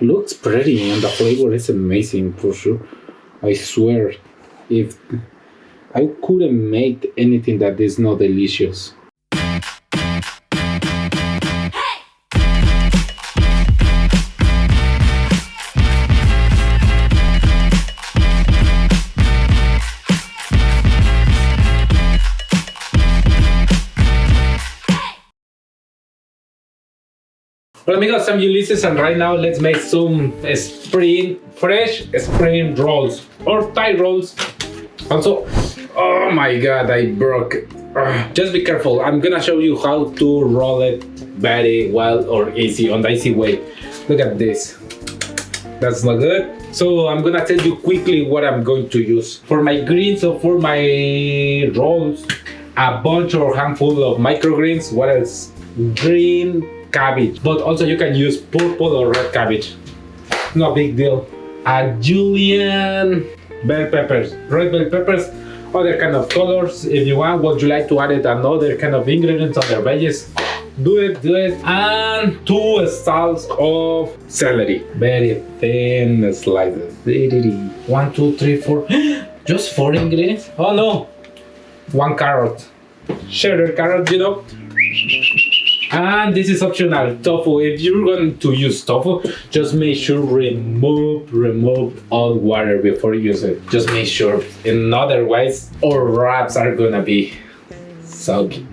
Looks pretty and the flavor is amazing for sure. I swear, if I couldn't make anything that is not delicious. Hola amigos, I'm Ulysses and right now let's make some fresh spring rolls or Thai rolls. Also, oh my god, I broke it. Just be careful, I'm gonna show you how to roll it very well or easy, on the easy way. Look at this, that's not good. So I'm gonna tell you quickly what I'm going to use. For my greens or for my rolls, a bunch or handful of microgreens. What else? Green cabbage, but also you can use purple or red cabbage, no big deal. A julienne bell peppers, red bell peppers, other kind of colors. If you want, would you like to add it another kind of ingredients, other veggies, do it. And 2 stalks of celery, very thin slices. 1, 2, 3, 4. Just 4 ingredients. Oh no, 1 carrot, cheddar carrot, you know. And this is optional, tofu. If you're going to use tofu, just make sure remove all water before you use it. Just make sure, and otherwise our wraps are gonna be soggy.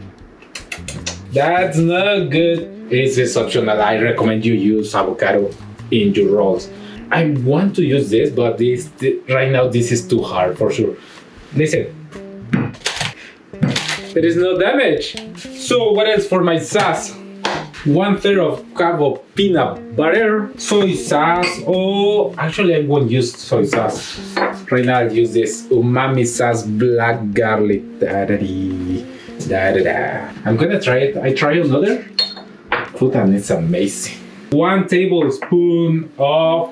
That's not good. This is optional. I recommend you use avocado in your rolls. I want to use this, but right now this is too hard for sure. Listen, there is no damage. So what else for my sauce? 1/3 of cup of peanut butter, soy sauce. Oh, actually I won't use soy sauce. Right now I'll use this umami sauce, black garlic. I'm gonna try it. I try another food and it's amazing. 1 tablespoon of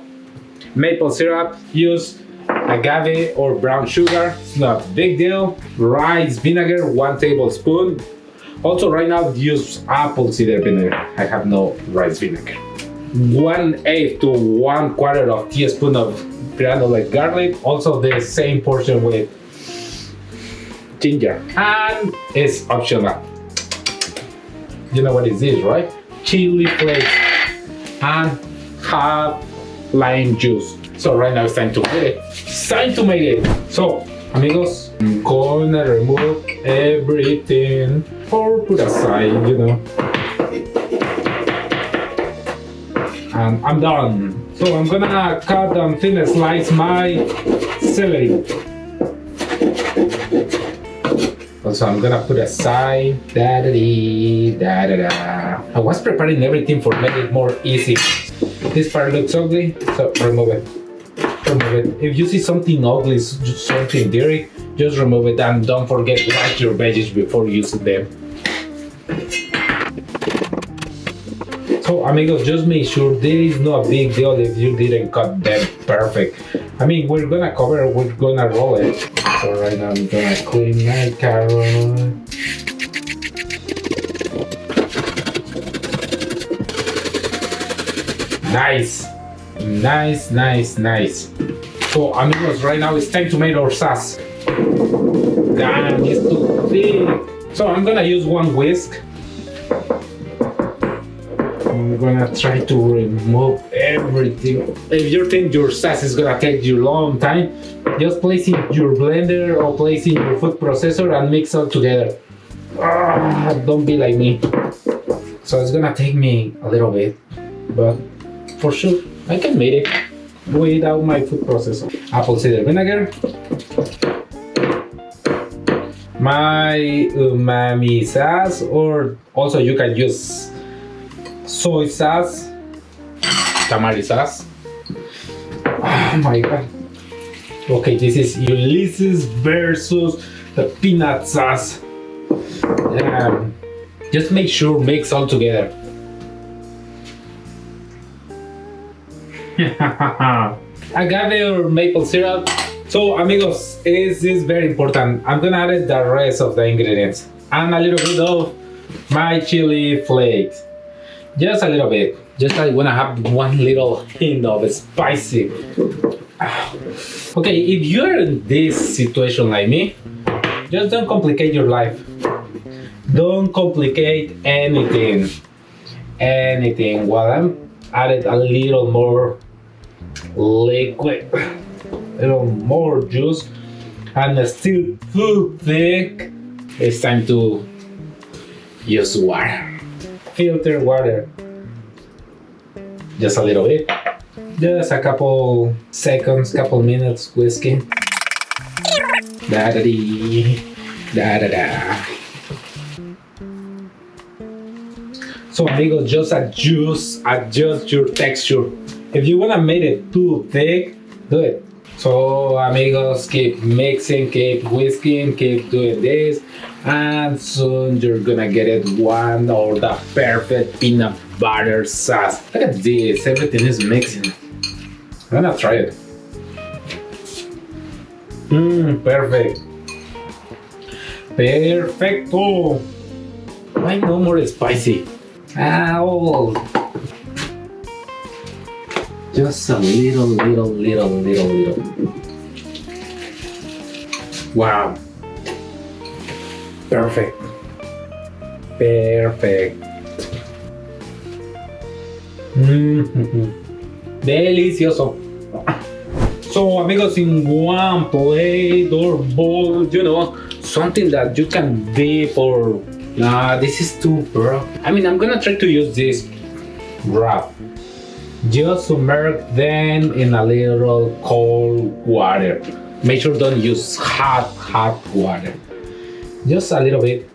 maple syrup. Use agave or brown sugar, it's not a big deal. Rice vinegar, 1 tablespoon. Also right now use apple cider vinegar. I have no rice vinegar. 1/8 to 1/4 of teaspoon of granulated garlic. Also the same portion with ginger. And it's optional. You know what is this, right? Chili flakes and half lime juice. So right now it's time to make it. It's time to make it. So amigos, I'm gonna remove everything or put aside, you know. And I'm done. So I'm gonna cut and thin slice my celery. Also I'm gonna put aside. I was preparing everything for making it more easy. This part looks ugly, so remove it. If you see something ugly, something dirty, just remove it and don't forget to wash your veggies before using them. So amigos, just make sure there is no big deal if you didn't cut them perfect. I mean, we're gonna roll it. So right now I'm gonna clean my carrot. Nice. So amigos, right now it's time to make our sauce. Damn, it's too thick. So I'm gonna use 1 whisk. I'm gonna try to remove everything. If you think your sauce is gonna take you a long time, just place it in your blender or place it in your food processor and mix all together. Don't be like me. So it's gonna take me a little bit, but for sure I can make it without my food processor. Apple cider vinegar, my umami sauce, or also you can use soy sauce, tamari sauce. Oh my god. Okay, this is Ulysses versus the peanut sauce. Just make sure mix all together. Agave or maple syrup. So amigos, this is very important. I'm gonna add the rest of the ingredients and a little bit of my chili flakes. Just a little bit. Just I wanna have one little hint of spicy. Okay, if you're in this situation like me, just don't complicate your life. Don't complicate anything. Anything. Well, I'm added a little more liquid, a little more juice, and it's still too thick. It's time to use water. Filter water. Just a little bit. Just a couple seconds, couple minutes whiskey. Da-da-dee. Da-da-da. So amigos, just adjust your texture. If you wanna make it too thick, do it. So amigos, keep mixing, keep whisking, keep doing this, and soon you're gonna get it one or the perfect peanut butter sauce. Look at this, everything is mixing. I'm gonna try it. Perfect. Perfecto. Why no more spicy? Ow. Just a little. Wow. Perfect. Delicioso. So amigos, in one plate or bowl, something that you can dip or this is too bro. I mean, I'm gonna try to use this wrap. Just submerge them in a little cold water. Make sure don't use hot water. Just a little bit.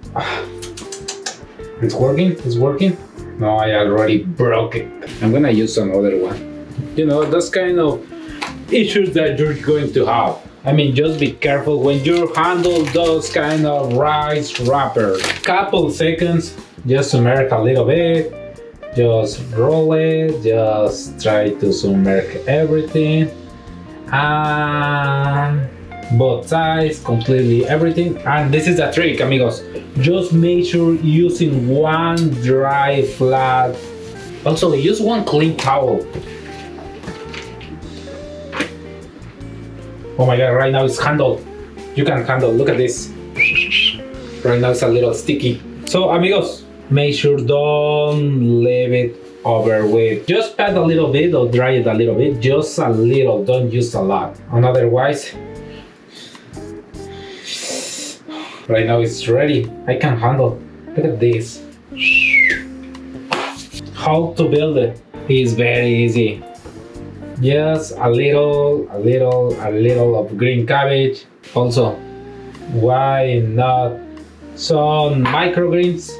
It's working. No, I already broke it. I'm gonna use another one. Those kind of issues that you're going to have. I mean, just be careful when you handle those kind of rice wrappers. Couple seconds, just submerge a little bit. Just roll it, just try to submerge everything. And both sides, completely everything. And this is the trick, amigos. Just make sure using one dry flat. Also, use one clean towel. Oh my god, right now it's handled. You can handle, look at this. Right now it's a little sticky. So amigos, make sure don't leave it over with. Just pat a little bit or dry it a little bit. Just a little, don't use a lot. And otherwise, right now it's ready. I can handle. Look at this. How to build it is very easy. Just a little of green cabbage. Also, why not some microgreens,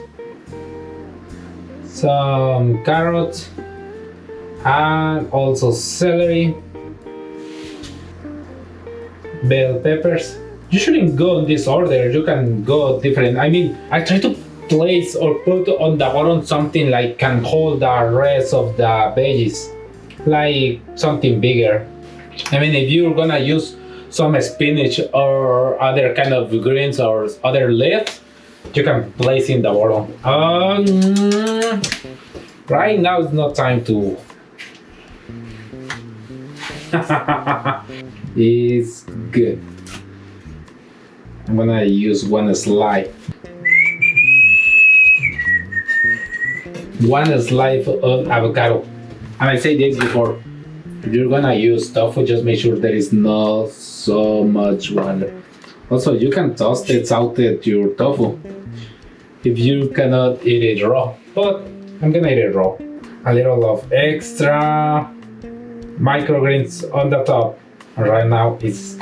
some carrots, and also celery, bell peppers. You shouldn't go in this order, you can go different. I mean, I try to place or put on the bottom something like can hold the rest of the veggies, like something bigger. I mean, if you're gonna use some spinach or other kind of greens or other leaves, you can place in the bottom. Right now it's not time to. It's good. I'm gonna use one slide. One slide of avocado. And I said this before, if you're gonna use tofu, just make sure there is not so much water. Also, you can toast it, salted your tofu if you cannot eat it raw, but I'm gonna eat it raw. A little of extra microgreens on the top. And right now it's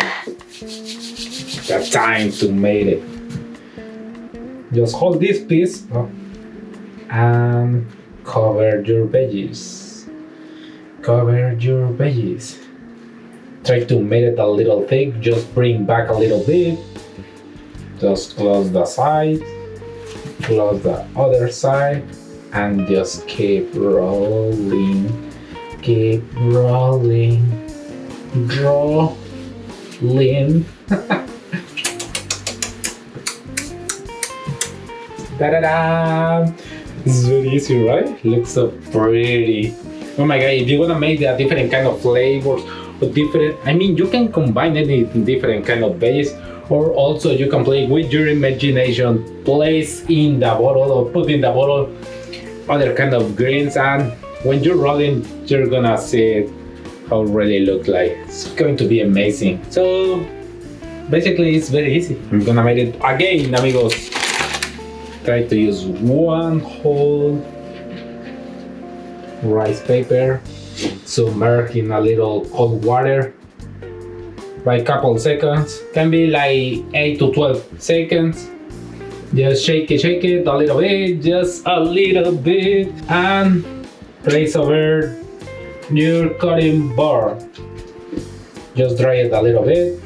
the time to make it. Just hold this piece and cover your veggies. Cover your veggies. Try to make it a little thick, just bring back a little bit. Just close the side, close the other side, and just keep rolling. Keep rolling. Rolling. Da-da-da! This is very easy, right? Looks so pretty. Oh my god, if you wanna make a different kind of flavors or different, I mean, you can combine it in different kind of ways, or also you can play with your imagination, place in the bottle or put in the bottle other kind of greens, and when you're rolling, you're gonna see how it really looks like. It's going to be amazing. So basically, it's very easy. I'm gonna make it again, amigos. Try to use one whole rice paper, submerge in a little cold water by a couple seconds. Can be like 8 to 12 seconds. Just shake it a little bit, just a little bit, and place over your cutting board. Just dry it a little bit.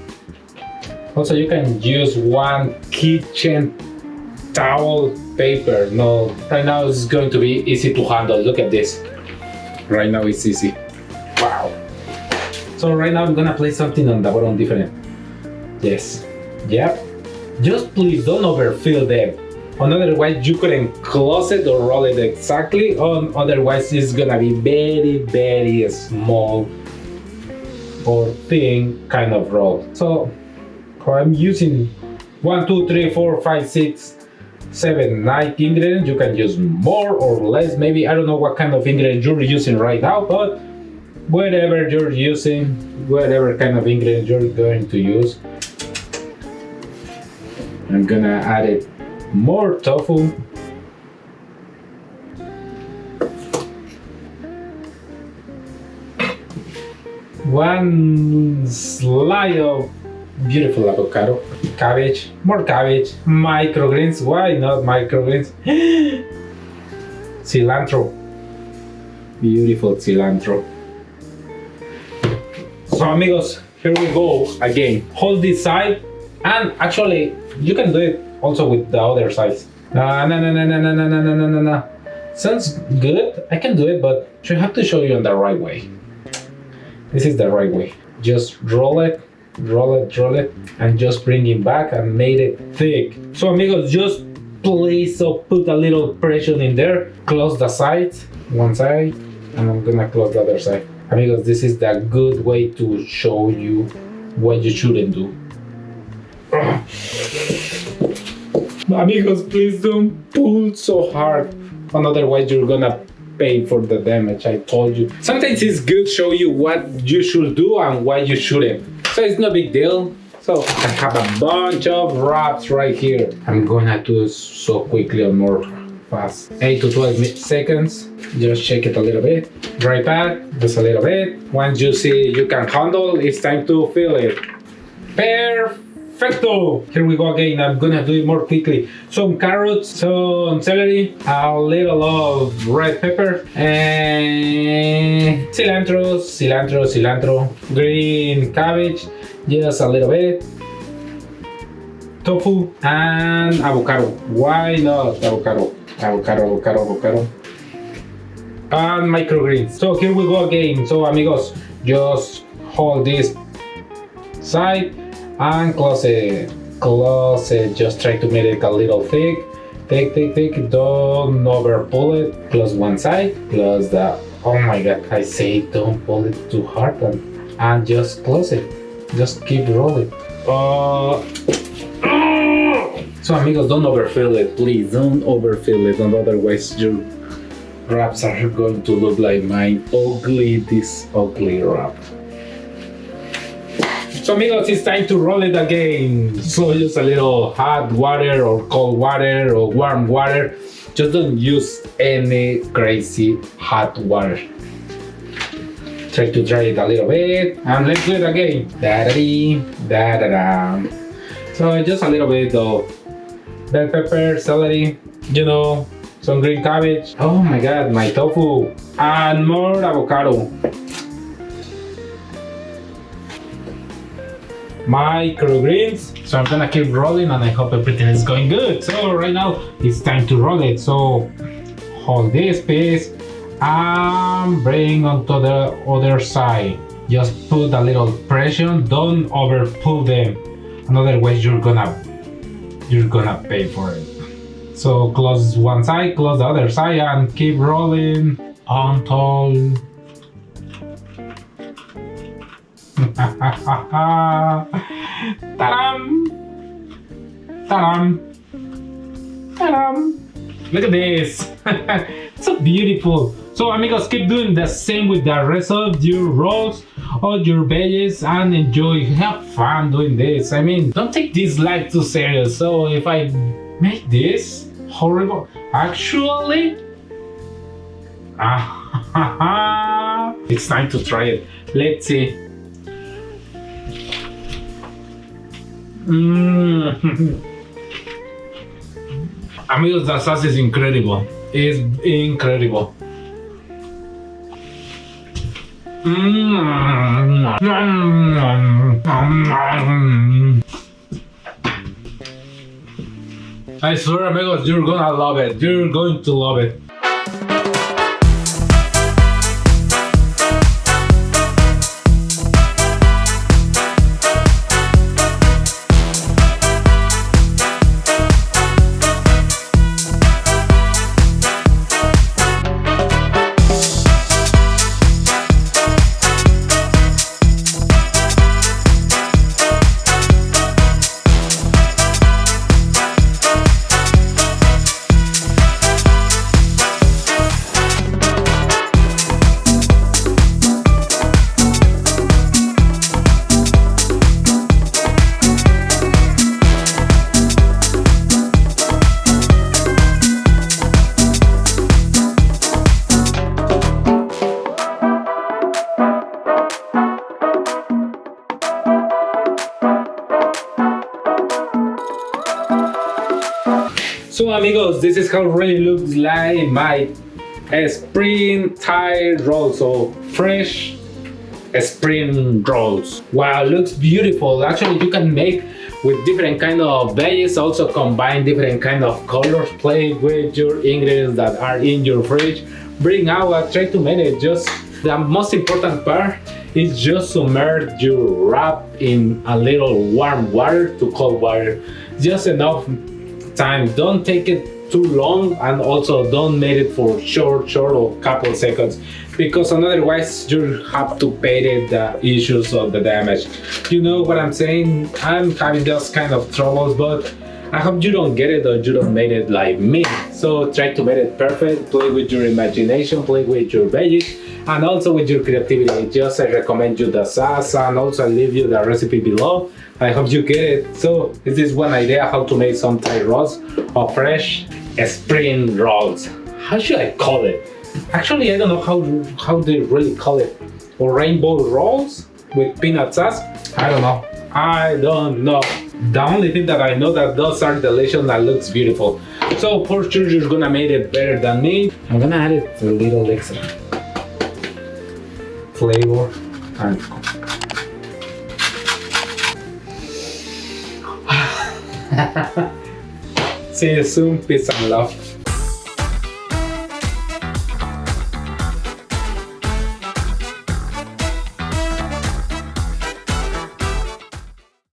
Also, you can use one kitchen towel paper. No, right now it's going to be easy to handle. Look at this. Right now it's easy. Wow. So right now I'm gonna place something on the bottom different. Yes. Yep. Just please don't overfill them. Otherwise you couldn't close it or roll it exactly. Otherwise it's gonna be very, very small or thin kind of roll. So I'm using 1, 2, 3, 4, 5, 6, 7, 9 ingredients. You can use more or less. Maybe I don't know what kind of ingredients you're using right now, but whatever you're using, whatever kind of ingredients you're going to use. I'm gonna add it more tofu. One slide of beautiful avocado, cabbage, more cabbage, microgreens. Why not microgreens? Cilantro, beautiful cilantro. So amigos, here we go again. Hold this side, and actually you can do it also with the other sides. No. Sounds good. I can do it, but you have to show you in the right way. This is the right way. Just roll it, and just bring it back and made it thick. So amigos, just please put a little pressure in there. Close the sides, one side, and I'm gonna close the other side. Amigos, this is the good way to show you what you shouldn't do. Amigos, please don't pull so hard, otherwise you're gonna pay for the damage. I told you. Sometimes it's good to show you what you should do and what you shouldn't. So it's no big deal. So I have a bunch of wraps right here. I'm gonna do it so quickly and more fast. 8 to 12 seconds. Just shake it a little bit. Dry back, just a little bit. Once you see you can handle, it's time to fill it. Perfecto! Here we go again. I'm gonna do it more quickly. Some carrots, some celery, a little of red pepper, and cilantro, green cabbage, just a little bit, tofu, and avocado. Why not avocado? Avocado. And microgreens. So here we go again. So amigos, just hold this side and close it. Just try to make it a little thick. Don't over pull it. Close one side, close the, oh my god, I say don't pull it too hard, and just close it. Just keep rolling. So amigos, don't overfill it, please. Don't overfill it, and otherwise your wraps are going to look like mine. This ugly wrap. So amigos, it's time to roll it again. So use a little hot water or cold water or warm water. Just don't use any crazy hot water. Try to dry it a little bit, and let's do it again. Da-da-dee-da-da-da. So just a little bit of bell pepper, celery, some green cabbage. Oh my god, my tofu, and more avocado. Microgreens. So I'm gonna keep rolling, and I hope everything is going good. So right now it's time to roll it. So hold this piece and bring onto the other side. Just put a little pressure. Don't over pull them. Otherwise you're gonna pay for it. So close one side, close the other side, and keep rolling until ta-dam! Ta-dam! Ta-dam! Look at this! So beautiful! So amigos, keep doing the same with the rest of your rolls or your veggies and enjoy, have fun doing this. I mean, don't take this life too serious. So if I make this horrible, actually, it's time to try it. Let's see. Amigos, the sauce is incredible. It's incredible. I swear, amigos, you're gonna love it. You're going to love it. So amigos, this is how it really looks like my spring Thai roll. So fresh spring rolls. Wow, looks beautiful. Actually, you can make with different kind of veggies, also combine different kind of colors, play with your ingredients that are in your fridge, bring out, try to make it. Just the most important part is just submerge your wrap in a little warm water to cold water, just enough time. Don't take it too long, and also don't make it for short or couple seconds, because otherwise you have to pay the issues of the damage. You know what I'm saying? I'm having those kind of troubles, but I hope you don't get it or you don't make it like me. So try to make it perfect, play with your imagination, play with your veggies, and also with your creativity. Just I recommend you the sauce, and also I leave you the recipe below. I hope you get it. So this is one idea how to make some Thai rolls or fresh spring rolls. How should I call it? Actually, I don't know how they really call it. Or rainbow rolls with peanut sauce? I don't know. The only thing that I know that those are delicious and looks beautiful. So for sure you're gonna make it better than me. I'm gonna add it a little extra flavor and see you soon. Peace and love.